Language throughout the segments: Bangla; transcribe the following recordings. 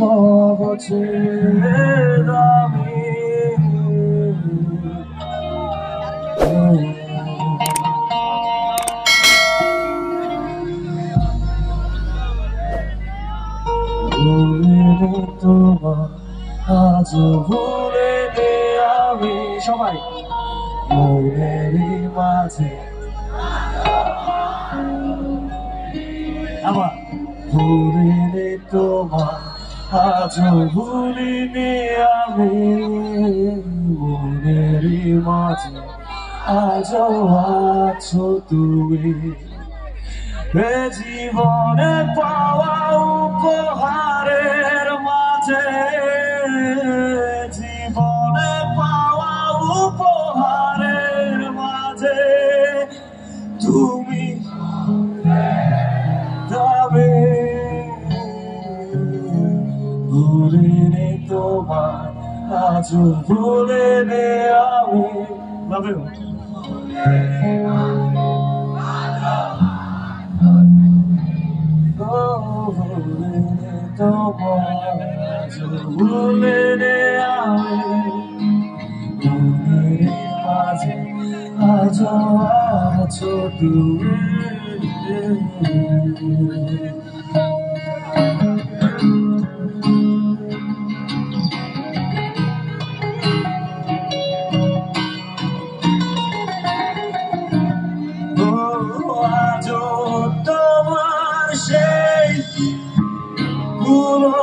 সবচেয়ে দামি তোমার আজ ভুলিনি আমি সবাই মনেরই মাঝে আবার ভুলিনি তোমার আজ ভুলিনি আমি মনেরই মাঝে আজও আছো তুমি এ জীবনে পাওয়া উপহারের মাঝে জীবনে পাওয়া উপহারের মাঝে তুমি যাবে ভুলিনি তোমার আজ ভুলিনি আমি লাভ ইউ ভুলিনি আমি মনেরই মাঝে আজও আছো তুমি আজও তোমার সেই গুলো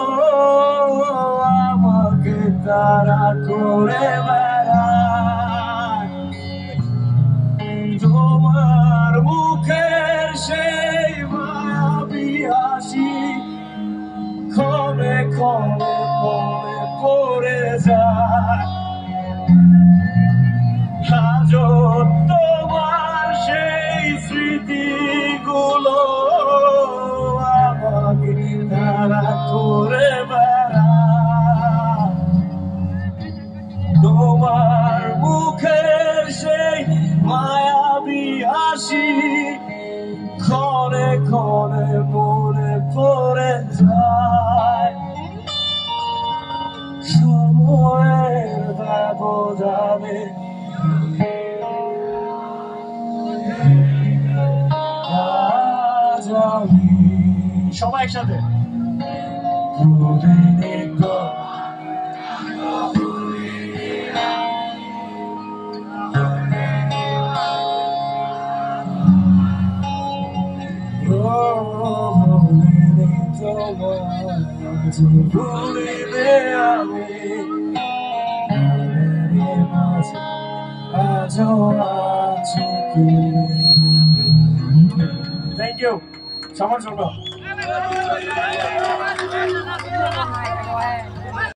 আমাকে তারা করে বেড়ায় তোমার মুখের সেই মায়াবী হাসি ক্ষণে ক্ষণে মনে পড়ে যায় আজও তোমার সেই স্মৃতিগুলো আমাকে তারা করে বেড়ায় তোমার মুখের সেই মায়াবী হাসি ক্ষণে ক্ষণে মনে পড়ে যায় সময়ের ব্যবধানে সবাই একসাথে ভুলিনি আমি মাঝে আজও আছো তুমি থ্যাংক ইউ সবার জন্য